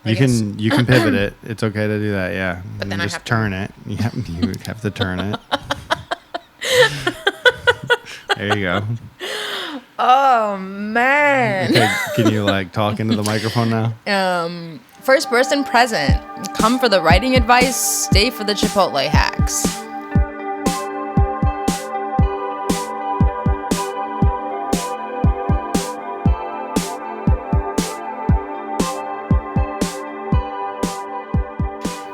You can pivot it. It's okay to do that. Yeah. But then just turn it. Yeah, you have to turn it. There you go. Oh man. Okay, can you talk into the microphone now? First person present. Come for the writing advice, stay for the Chipotle hacks.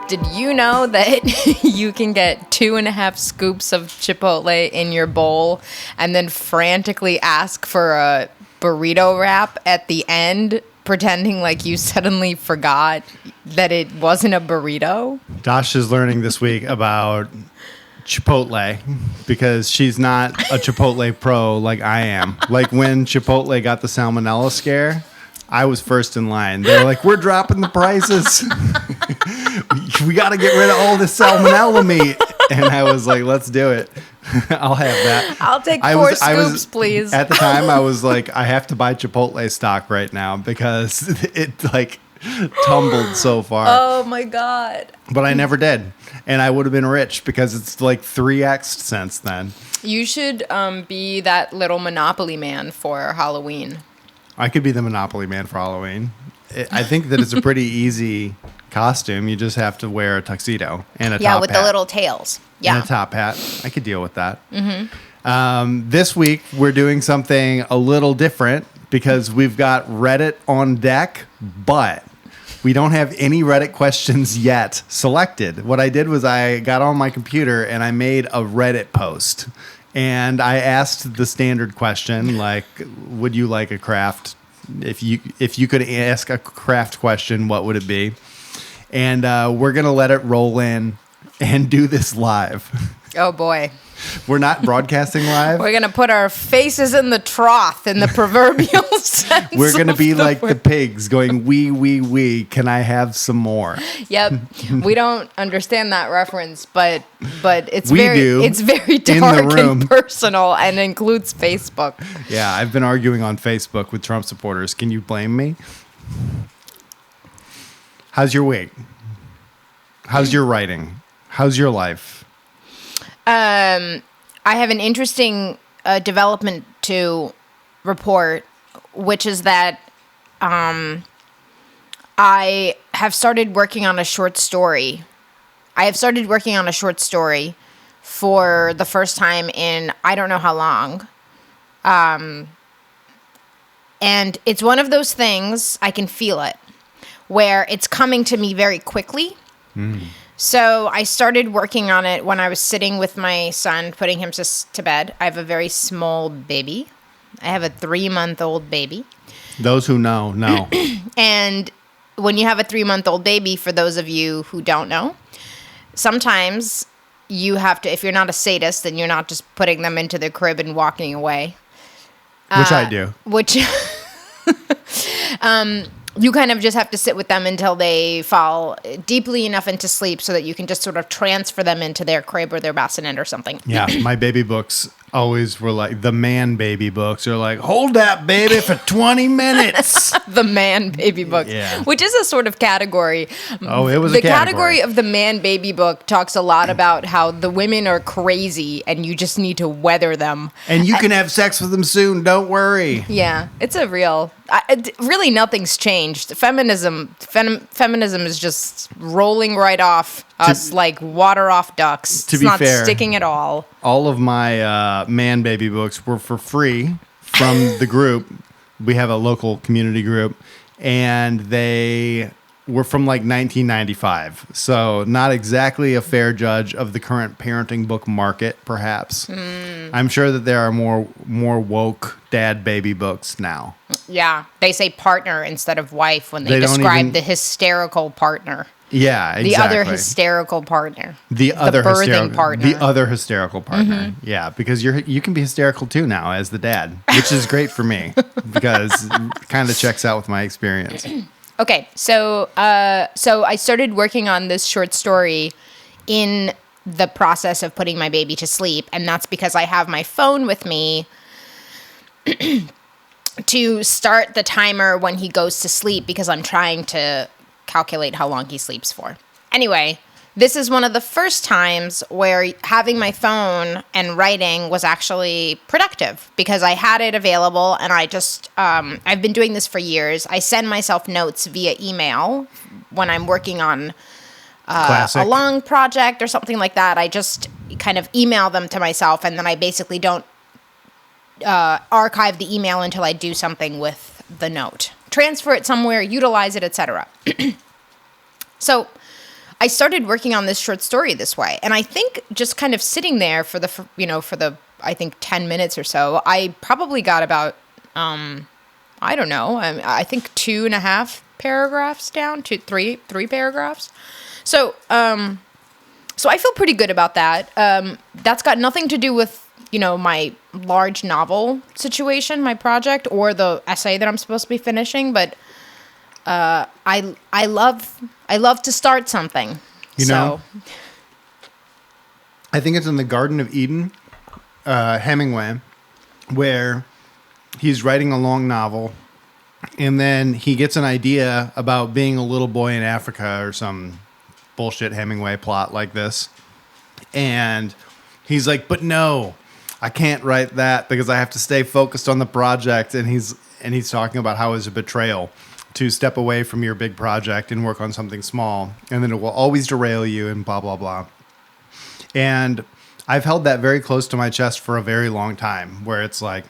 Did you know that you can get 2.5 scoops of Chipotle in your bowl and then frantically ask for a burrito wrap at the end, pretending like you suddenly forgot that it wasn't a burrito? Dasha's learning this week about Chipotle because she's not a Chipotle pro like I am. Like when Chipotle got the salmonella scare, I was first in line. They're like, we're dropping the prices. We got to get rid of all this salmonella meat. And I was like, let's do it. I'll have that. I'll take 4 scoops, please. At the time, I was like, I have to buy Chipotle stock right now because it tumbled so far. Oh my God. But I never did. And I would have been rich because it's 3x since then. You should be that little Monopoly man for Halloween. I could be the Monopoly man for Halloween. I think that it's a pretty easy costume. You just have to wear a tuxedo and a top hat. Yeah, with the little tails. Yeah. And a top hat. I could deal with that. Mm-hmm. This week, we're doing something a little different because we've got Reddit on deck, but we don't have any Reddit questions yet selected. What I did was I got on my computer and I made a Reddit post. And I asked the standard question, would you like a craft? If you could ask a craft question, what would it be? And we're going to let it roll in and do this live. Oh, boy. We're not broadcasting live. We're going to put our faces in the trough in the proverbial sense. We're going to be like the pigs going, wee, can I have some more? Yep. We don't understand that reference, but it's we do, it's very dark and personal and includes Facebook. Yeah, I've been arguing on Facebook with Trump supporters. Can you blame me? How's your week? How's your writing? How's your life? I have an interesting development to report, which is that I have started working on a short story. I have started working on a short story for the first time in I don't know how long. And it's one of those things, I can feel it, where it's coming to me very quickly. So I started working on it when I was sitting with my son, putting him to bed. I have a very small baby. I have a 3-month-old baby. Those who know. And when you have a 3-month-old baby, for those of you who don't know, sometimes you have to, if you're not a sadist, then you're not just putting them into the crib and walking away. Which I do. You kind of just have to sit with them until they fall deeply enough into sleep so that you can just sort of transfer them into their crib or their bassinet or something. Yeah, my baby books always were like, the man baby books are like, hold that baby for 20 minutes. The man baby book, yeah. Which is a sort of category. Oh, it was a category. The category category of the man baby book talks a lot about how the women are crazy and you just need to weather them. And you can have sex with them soon, don't worry. Yeah, it's a real... really, nothing's changed. Feminism is just rolling right off us like water off ducks. To it's be not fair, sticking at all. All of my man baby books were for free from the group. We have a local community group, and they were from 1995. So not exactly a fair judge of the current parenting book market, perhaps. I'm sure that there are more woke dad baby books now. Yeah, they say partner instead of wife when they describe the hysterical partner. Yeah, exactly. The other hysterical partner. The birthing partner. The other hysterical partner. Mm-hmm. Yeah, because you can be hysterical too now as the dad, which is great for me because it kind of checks out with my experience. Okay, so I started working on this short story in the process of putting my baby to sleep, and that's because I have my phone with me to start the timer when he goes to sleep because I'm trying to calculate how long he sleeps for. Anyway, this is one of the first times where having my phone and writing was actually productive because I had it available and I just, I've been doing this for years. I send myself notes via email when I'm working on a long project or something like that. I just kind of email them to myself and then I basically don't archive the email until I do something with the note. Transfer it somewhere, utilize it, etc. So I started working on this short story this way. And I think just kind of sitting there for the I think 10 minutes or so, I probably got about, I don't know, I think 2.5 paragraphs down to three paragraphs. So I feel pretty good about that. That's got nothing to do with, my large novel situation, my project, or the essay that I'm supposed to be finishing. But I love to start something. I think it's in the Garden of Eden, Hemingway, where he's writing a long novel, and then he gets an idea about being a little boy in Africa or some bullshit Hemingway plot like this. And he's like, but no, I can't write that because I have to stay focused on the project. And he's talking about how it's a betrayal to step away from your big project and work on something small. And then it will always derail you and blah, blah, blah. And I've held that very close to my chest for a very long time, where it's like,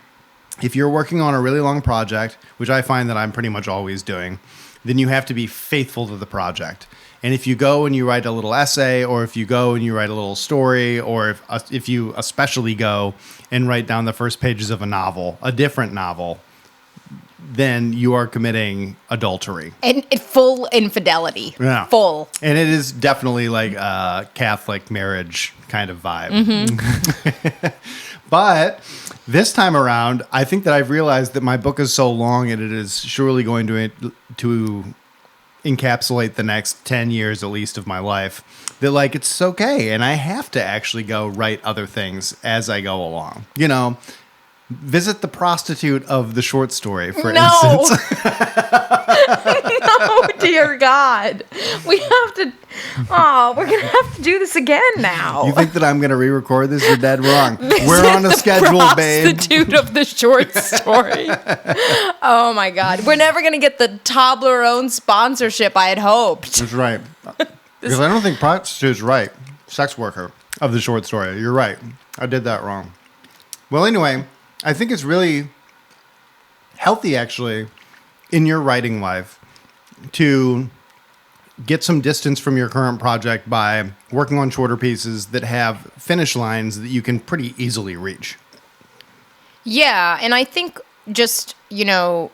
if you're working on a really long project, which I find that I'm pretty much always doing, then you have to be faithful to the project. And if you go and you write a little essay, or if you go and you write a little story, or if you especially go and write down the first pages of a novel, a different novel, then you are committing adultery. And full infidelity. Yeah. Full. And it is definitely like a Catholic marriage kind of vibe. Mm-hmm. But this time around, I think that I've realized that my book is so long and it is surely going to encapsulate the next 10 years at least of my life, that like it's okay and I have to actually go write other things as I go along. Visit the prostitute of the short story, for instance. No, dear God. We're going to have to do this again now. You think that I'm going to re-record this? You're dead wrong. We're on a schedule, babe. Prostitute of the short story. Oh, my God. We're never going to get the Toblerone sponsorship I had hoped. That's right. Because I don't think prostitute's right. Sex worker of the short story. You're right. I did that wrong. Well, anyway, I think it's really healthy, actually, in your writing life to get some distance from your current project by working on shorter pieces that have finish lines that you can pretty easily reach. Yeah, and I think just, I'm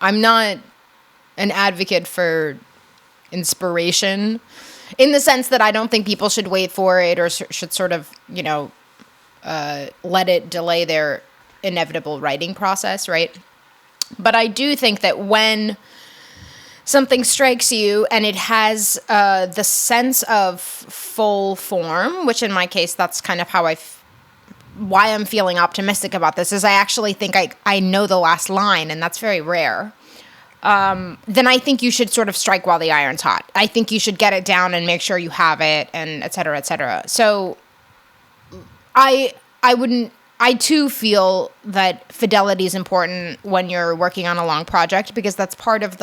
not an advocate for inspiration in the sense that I don't think people should wait for it or should sort of, let it delay their inevitable writing process, right? But I do think that when something strikes you and it has the sense of full form, which in my case, that's kind of how why I'm feeling optimistic about this, is I actually think I know the last line, and that's very rare. Then I think you should sort of strike while the iron's hot. I think you should get it down and make sure you have it, and et cetera, et cetera. So I too feel that fidelity is important when you're working on a long project, because that's part of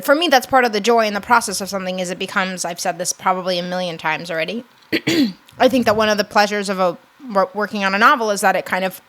for me, that's part of the joy in the process of something is it becomes, I've said this probably a million times already. I think that one of the pleasures of working on a novel is that it kind of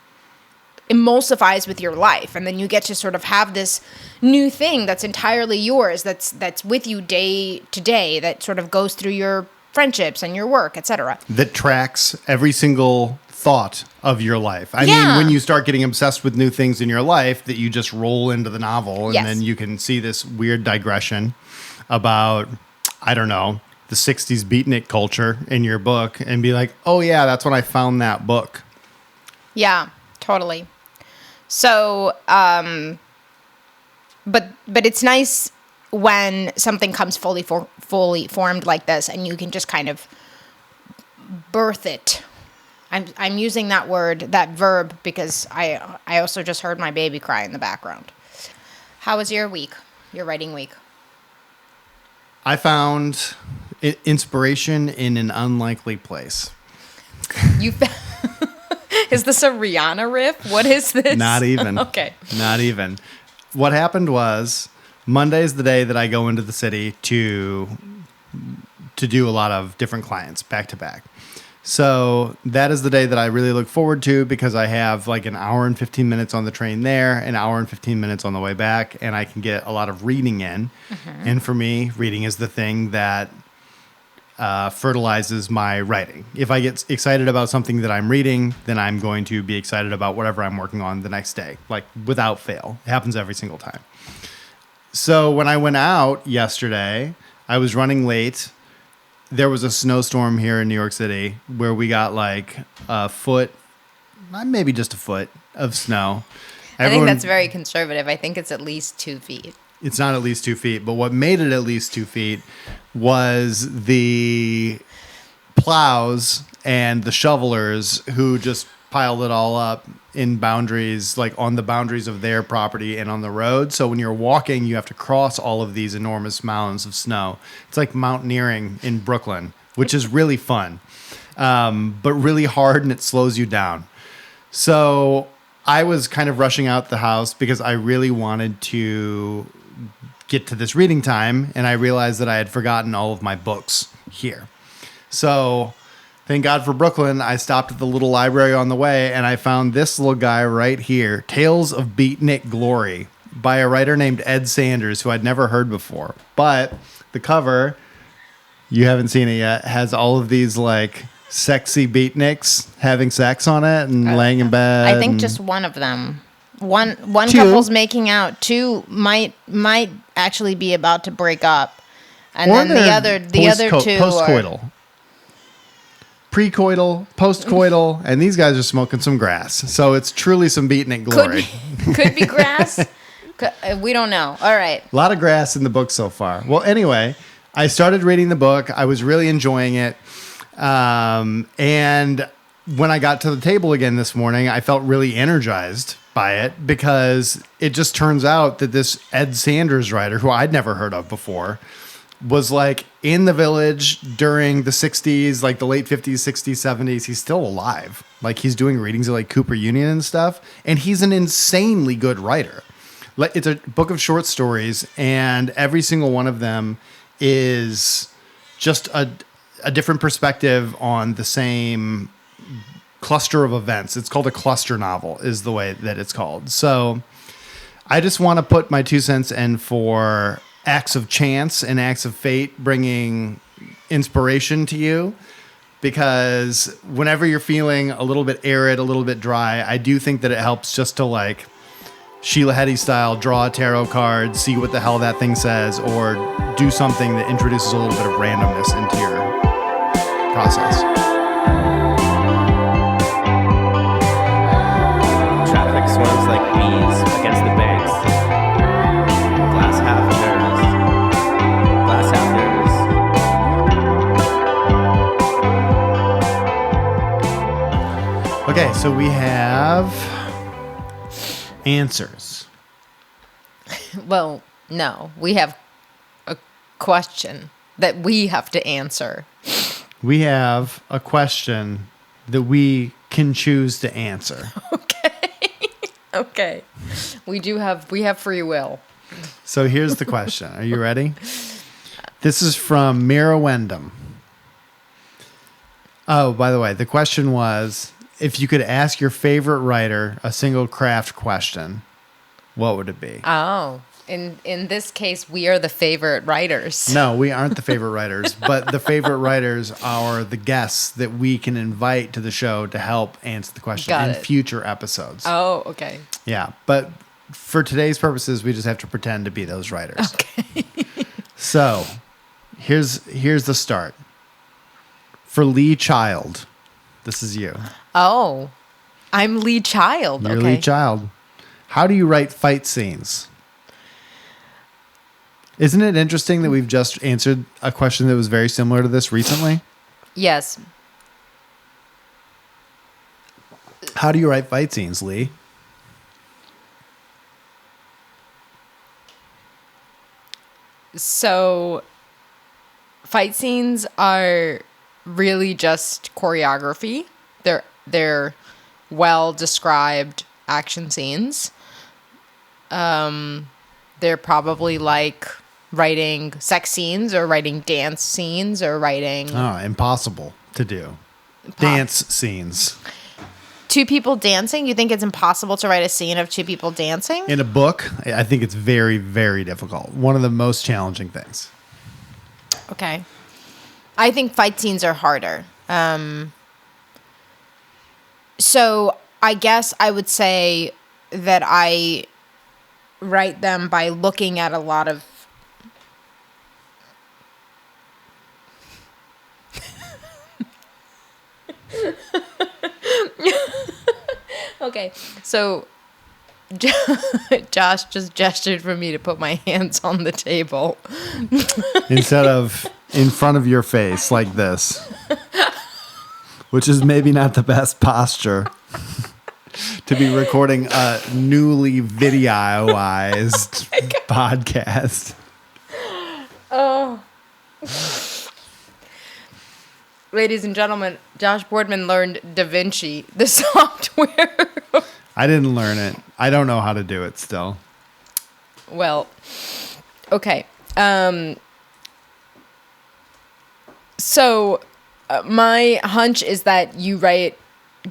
emulsifies with your life, and then you get to sort of have this new thing that's entirely yours, that's with you day to day, that sort of goes through your friendships and your work, etc. That tracks every single thought of your life. I mean, when you start getting obsessed with new things in your life, that you just roll into the novel, and then you can see this weird digression about, I don't know, the 60s beatnik culture in your book and be like, oh yeah, that's when I found that book. Yeah, totally. So, but it's nice when something comes fully formed like this, and you can just kind of birth it. I'm using that verb, because I also just heard my baby cry in the background. How was your week? your writing week? I found inspiration in an unlikely place. You Is this a Rihanna riff? What is this? Not even. Okay. Not even. What happened was Monday's the day that I go into the city to do a lot of different clients back to back. So that is the day that I really look forward to because I have like an hour and 15 minutes on the train there, an hour and 15 minutes on the way back, and I can get a lot of reading in. Mm-hmm. And for me, reading is the thing that fertilizes my writing. If I get excited about something that I'm reading, then I'm going to be excited about whatever I'm working on the next day, like without fail. It happens every single time. So when I went out yesterday, I was running late. There was a snowstorm here in New York City where we got like a foot, maybe just a foot of snow. I think that's very conservative. I think it's at least 2 feet. It's not at least 2 feet, but what made it at least 2 feet was the plows and the shovelers who just piled it all up in boundaries, like on the boundaries of their property and on the road. So when you're walking, you have to cross all of these enormous mounds of snow. It's like mountaineering in Brooklyn, which is really fun, but really hard, and it slows you down. So I was kind of rushing out the house because I really wanted to get to this reading time, and I realized that I had forgotten all of my books here. So thank God for Brooklyn, I stopped at the little library on the way, and I found this little guy right here, Tales of Beatnik Glory, by a writer named Ed Sanders, who I'd never heard before. But the cover, you haven't seen it yet, has all of these like sexy beatniks having sex on it and laying in bed. I think just one of them. One couple's making out. Two might actually be about to break up, and then the other two post-coital. are Pre-coital, post-coital, and these guys are smoking some grass. So it's truly some beatnik glory. Could be grass. We don't know. All right. A lot of grass in the book so far. Well, anyway, I started reading the book. I was really enjoying it. And when I got to the table again this morning, I felt really energized by it because it just turns out that this Ed Sanders writer, who I'd never heard of before, was like in the Village during the 60s, like the late 50s, 60s, 70s. He's still alive. Like he's doing readings at like Cooper Union and stuff. And he's an insanely good writer. Like it's a book of short stories, and every single one of them is just a different perspective on the same cluster of events. It's called a cluster novel is the way that it's called. So I just want to put my 2 cents in for acts of chance and acts of fate bringing inspiration to you, because whenever you're feeling a little bit arid, a little bit dry, I do think that it helps just to like Sheila Heti style draw a tarot card, see what the hell that thing says, or do something that introduces a little bit of randomness into your process. Traffic swarms like bees against the banks. Glass half nervous. Glass half nervous. Okay, so we have answers. Well, no. We have a question that we have to answer. We have a question that we can choose to answer. Okay. We have free will. So here's the question. Are you ready? This is from Mira Wendham. Oh, by the way, the question was, if you could ask your favorite writer a single craft question, what would it be? Oh, in this case, we are the favorite writers. No, we aren't the favorite writers, but the favorite writers are the guests that we can invite to the show to help answer the question in future episodes. Oh, okay. Yeah, but for today's purposes, we just have to pretend to be those writers. Okay. So, here's the start. For Lee Child, this is you. Oh, I'm Lee Child. You're okay. Lee Child. How do you write fight scenes? Isn't it interesting that we've just answered a question that was very similar to this recently? Yes. How do you write fight scenes, Lee? So fight scenes are really just choreography. They're well described action scenes. They're probably like writing sex scenes or writing dance scenes or writing Impossible to do. Dance scenes. Two people dancing? You think it's impossible to write a scene of two people dancing? In a book, I think it's very, very difficult. One of the most challenging things. Okay. I think fight scenes are harder. So I guess I would say that I write them by looking at a lot of Okay, so Josh just gestured for me to put my hands on the table. Instead of in front of your face like this, which is maybe not the best posture to be recording a newly videoized podcast. Oh. Ladies and gentlemen, Josh Boardman learned Da Vinci, the software. I didn't learn it. I don't know how to do it still. Well, okay. So my hunch is that you write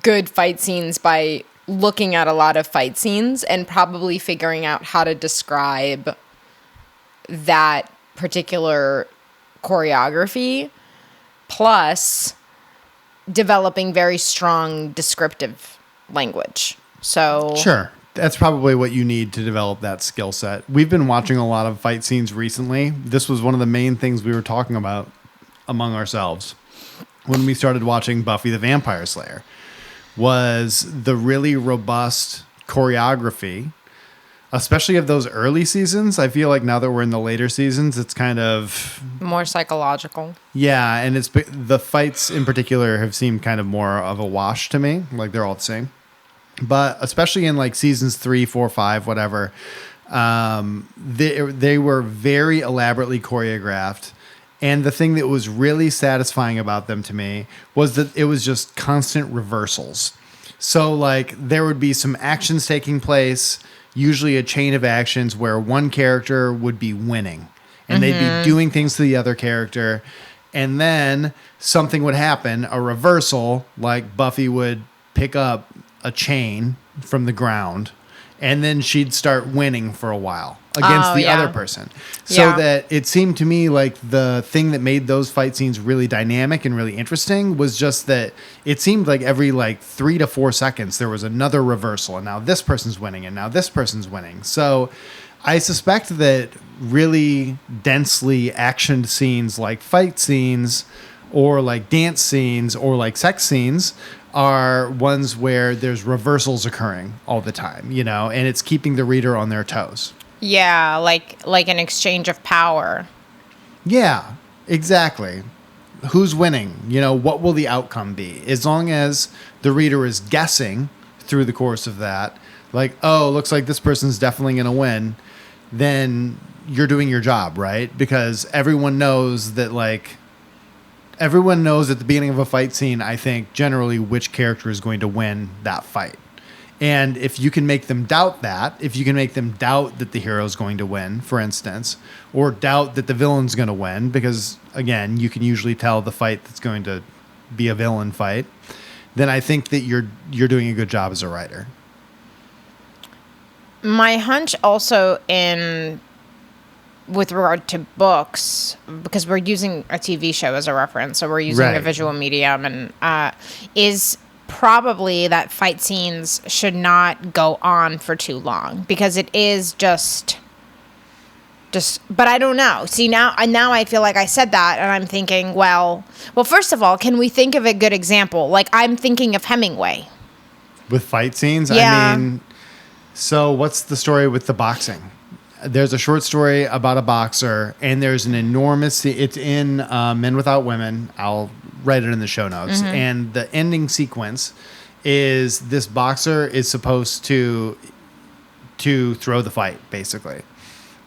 good fight scenes by looking at a lot of fight scenes and probably figuring out how to describe that particular choreography, plus developing very strong descriptive language. So Sure. That's probably what you need to develop that skill set. We've been watching a lot of fight scenes recently. This was one of the main things we were talking about among ourselves when we started watching Buffy the Vampire Slayer, was the really robust choreography, especially of those early seasons. I feel like now that we're in the later seasons, it's kind of more psychological. Yeah, and it's the fights in particular have seemed kind of more of a wash to me. Like they're all the same. But especially in like seasons 3, 4, 5, whatever, they were very elaborately choreographed. And the thing that was really satisfying about them to me was that it was just constant reversals. So like there would be some actions taking place, usually a chain of actions where one character would be winning and they'd be doing things to the other character. And then something would happen, a reversal, like Buffy would pick up a chain from the ground, and then she'd start winning for a while against the other person. So that it seemed to me like the thing that made those fight scenes really dynamic and really interesting was just that it seemed like every like 3 to 4 seconds there was another reversal, and now this person's winning and now this person's winning. So I suspect that really densely actioned scenes like fight scenes or like dance scenes or like sex scenes are ones where there's reversals occurring all the time, you know, and it's keeping the reader on their toes. Yeah, like an exchange of power. Yeah, exactly. Who's winning? You know, what will the outcome be? As long as the reader is guessing through the course of that, like, oh, looks like this person's definitely going to win, then you're doing your job, right? Because everyone knows that, like, everyone knows at the beginning of a fight scene, I think, generally which character is going to win that fight. And if you can make them doubt that, if you can make them doubt that the hero is going to win, for instance, or doubt that the villain's going to win, because, again, you can usually tell the fight that's going to be a villain fight, then I think that you're doing a good job as a writer. My hunch also with regard to books, because we're using a TV show as a reference, so we're using a visual medium, and is probably that fight scenes should not go on for too long, because it is just but I don't know. See, now I feel like I said that and I'm thinking, well, first of all, can we think of a good example? Like, I'm thinking of Hemingway. With fight scenes? Yeah. I mean, so what's the story with the boxing? There's a short story about a boxer, and there's an enormous... It's in Men Without Women. I'll write it in the show notes. Mm-hmm. And the ending sequence is this boxer is supposed to throw the fight, basically.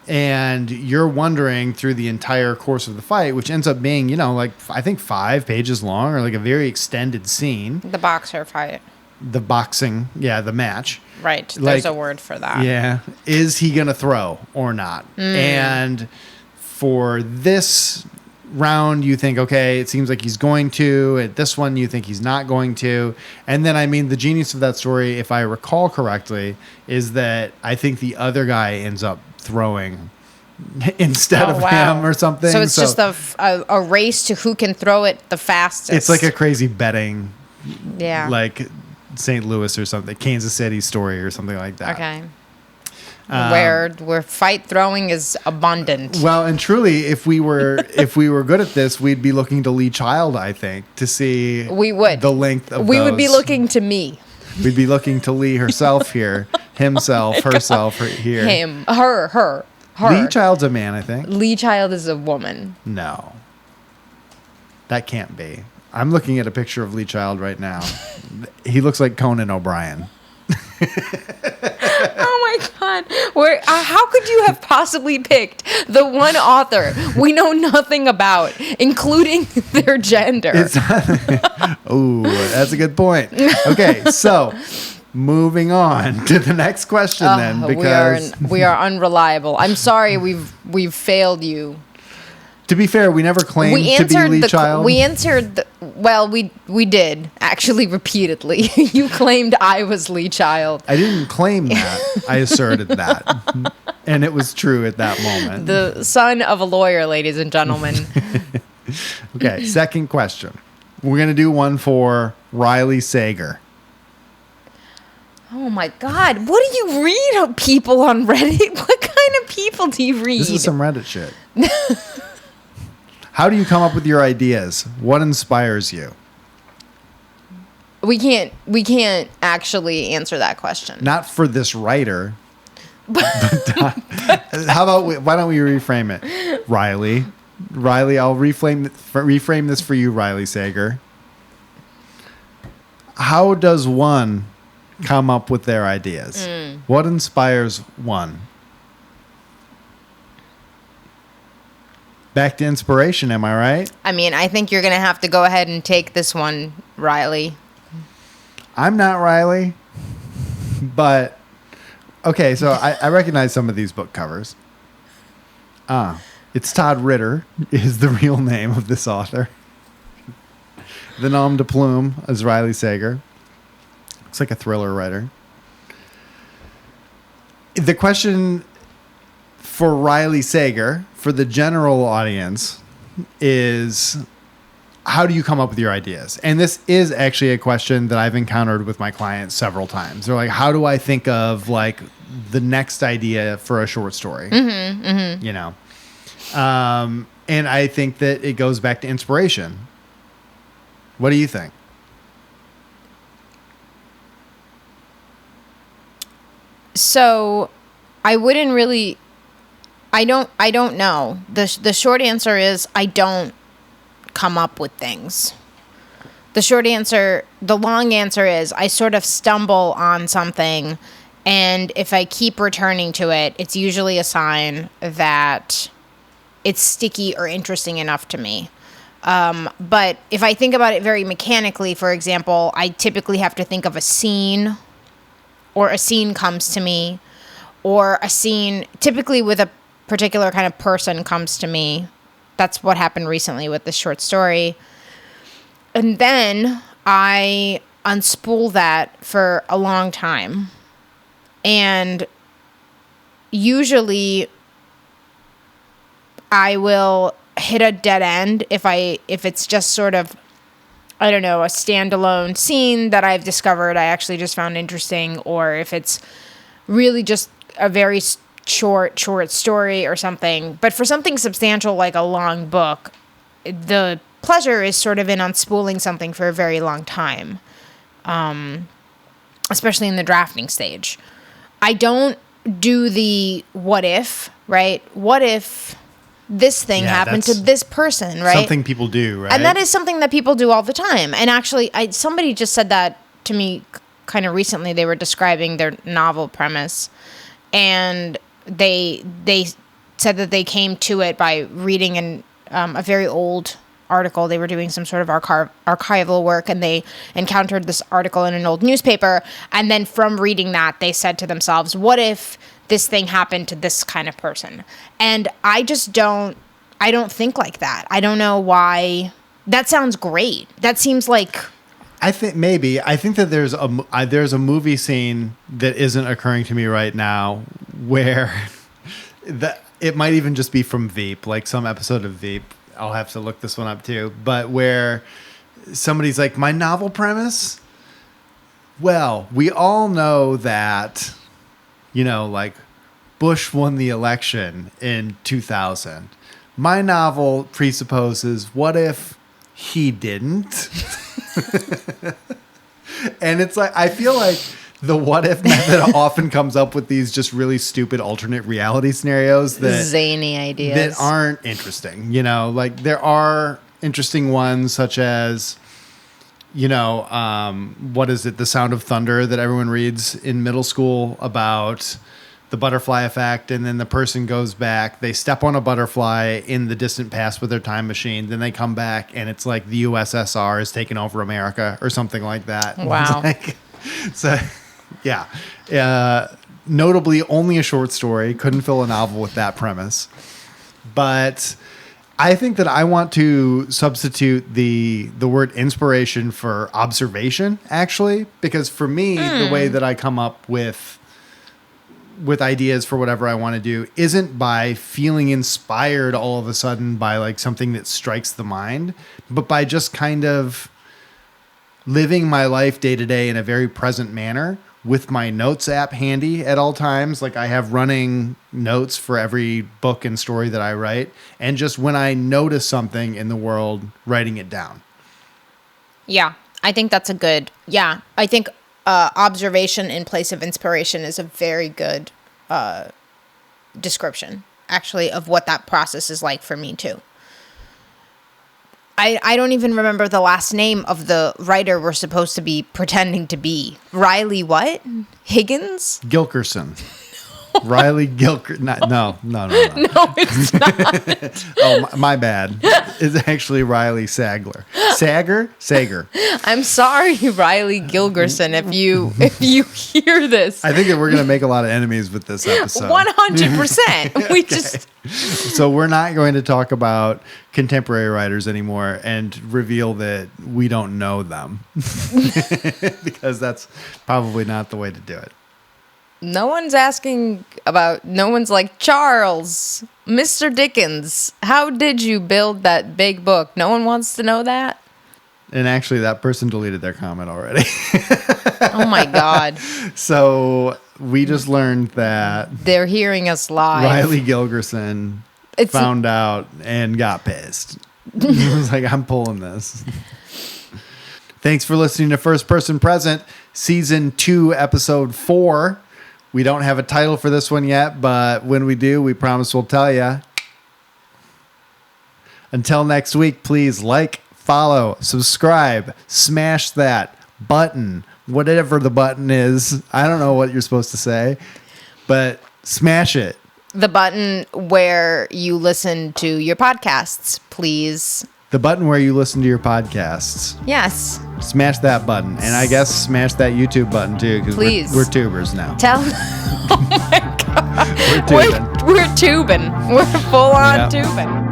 And you're wondering through the entire course of the fight, which ends up being, like I think 5 pages long, or like a very extended scene. The boxer fight. The boxing, the match. Right. There's a word for that. Yeah. Is he going to throw or not? And for this round, you think, okay, it seems like he's going to. At this one, you think he's not going to. And then, the genius of that story, if I recall correctly, is that I think the other guy ends up throwing instead of him or something. So it's just a race to who can throw it the fastest. It's like a crazy betting. Yeah. Like St. Louis or something, Kansas City story or something like that. Okay. Where fight throwing is abundant. Well, and truly, if we were good at this, we'd be looking to Lee Child, I think, to see we would the length of. We would be looking to me. We'd be looking to Lee herself here, himself, herself here, him, her. Lee Child's a man, I think. Lee Child is a woman. No, that can't be. I'm looking at a picture of Lee Child right now. He looks like Conan O'Brien. Oh my God. How could you have possibly picked the one author we know nothing about, including their gender? Oh, that's a good point. Okay, so moving on to the next question then, because we are unreliable. I'm sorry we've failed you. To be fair, we never claimed to be Lee Child. We answered, we did, actually, repeatedly. You claimed I was Lee Child. I didn't claim that. I asserted that. And it was true at that moment. The son of a lawyer, ladies and gentlemen. Okay, second question. We're going to do one for Riley Sager. Oh, my God. What do you read, people on Reddit? What kind of people do you read? This is some Reddit shit. How do you come up with your ideas? What inspires you? We can't actually answer that question. Not for this writer. How about why don't we reframe it? Riley, I'll reframe this for you, Riley Sager. How does one come up with their ideas? What inspires one? Back to inspiration, am I right? I think you're going to have to go ahead and take this one, Riley. I'm not Riley, but okay, so I recognize some of these book covers. It's Todd Ritter is the real name of this author. The nom de plume is Riley Sager. Looks like a thriller writer. The question for Riley Sager, for the general audience, is how do you come up with your ideas? And this is actually a question that I've encountered with my clients several times. They're like, how do I think of like the next idea for a short story? You know? And I think that it goes back to inspiration. What do you think? So I wouldn't really... I don't know. The short answer is I don't come up with things. The long answer is I sort of stumble on something, and if I keep returning to it, it's usually a sign that it's sticky or interesting enough to me. But if I think about it very mechanically, for example, I typically have to think of a scene, or a scene comes to me, or a scene typically with a particular kind of person comes to me. That's what happened recently with this short story. And then I unspool that for a long time. And usually I will hit a dead end if it's just sort of, I don't know, a standalone scene that I've discovered I actually just found interesting, or if it's really just a very short story or something. But for something substantial like a long book, the pleasure is sort of in unspooling something for a very long time, especially in the drafting stage. I don't do the what if, right? What if this thing happened to this person, right? Something people do, right? And that is something that people do all the time. And actually, somebody just said that to me kind of recently. They were describing their novel premise, and they said that they came to it by reading a very old article. They were doing some sort of archival work, and they encountered this article in an old newspaper. And then from reading that, they said to themselves, what if this thing happened to this kind of person? And I don't think like that. I don't know why. That sounds great. That seems like... I think that there's a movie scene that isn't occurring to me right now where it might even just be from Veep, like some episode of Veep. I'll have to look this one up too. But where somebody's like, my novel premise? Well, we all know that, like Bush won the election in 2000. My novel presupposes, what if he didn't? And it's like, I feel like the what if method often comes up with these just really stupid alternate reality scenarios that zany ideas that aren't interesting. Like there are interesting ones such as, what is it? The Sound of Thunder that everyone reads in middle school about the butterfly effect. And then the person goes back, they step on a butterfly in the distant past with their time machine. Then they come back and it's like the USSR has taken over America or something like that. Wow. Yeah. Notably only a short story. Couldn't fill a novel with that premise. But I think that I want to substitute the word inspiration for observation, actually, because for me, the way that I come up with ideas for whatever I want to do isn't by feeling inspired all of a sudden by like something that strikes the mind, but by just kind of living my life day to day in a very present manner with my notes app handy at all times. Like I have running notes for every book and story that I write. And just when I notice something in the world, writing it down. Yeah, I think that's I think observation in place of inspiration is a very good description, actually, of what that process is like for me, too. I don't even remember the last name of the writer we're supposed to be pretending to be. Riley what? Higgins? Gilkerson. Riley Gilker. No, it's not. Oh, my bad. It's actually Riley Sagler. Sager. I'm sorry, Riley Gilgerson, if you hear this. I think that we're going to make a lot of enemies with this episode. 100%. So we're not going to talk about contemporary writers anymore and reveal that we don't know them. Because that's probably not the way to do it. No one's like, Charles, Mr. Dickens, how did you build that big book? No one wants to know that. And actually, that person deleted their comment already. Oh, my God. So we just learned that they're hearing us live. Riley Gilgerson found out and got pissed. He was like, I'm pulling this. Thanks for listening to First Person Present, Season 2, Episode 4. We don't have a title for this one yet, but when we do, we promise we'll tell you. Until next week, please like, follow, subscribe, smash that button, whatever the button is. I don't know what you're supposed to say, but smash it. The button where you listen to your podcasts, please. The button where you listen to your podcasts. Yes. Smash that button. And I guess smash that YouTube button too, because we're tubers now. Oh my God. We're tubing. We're full on tubing.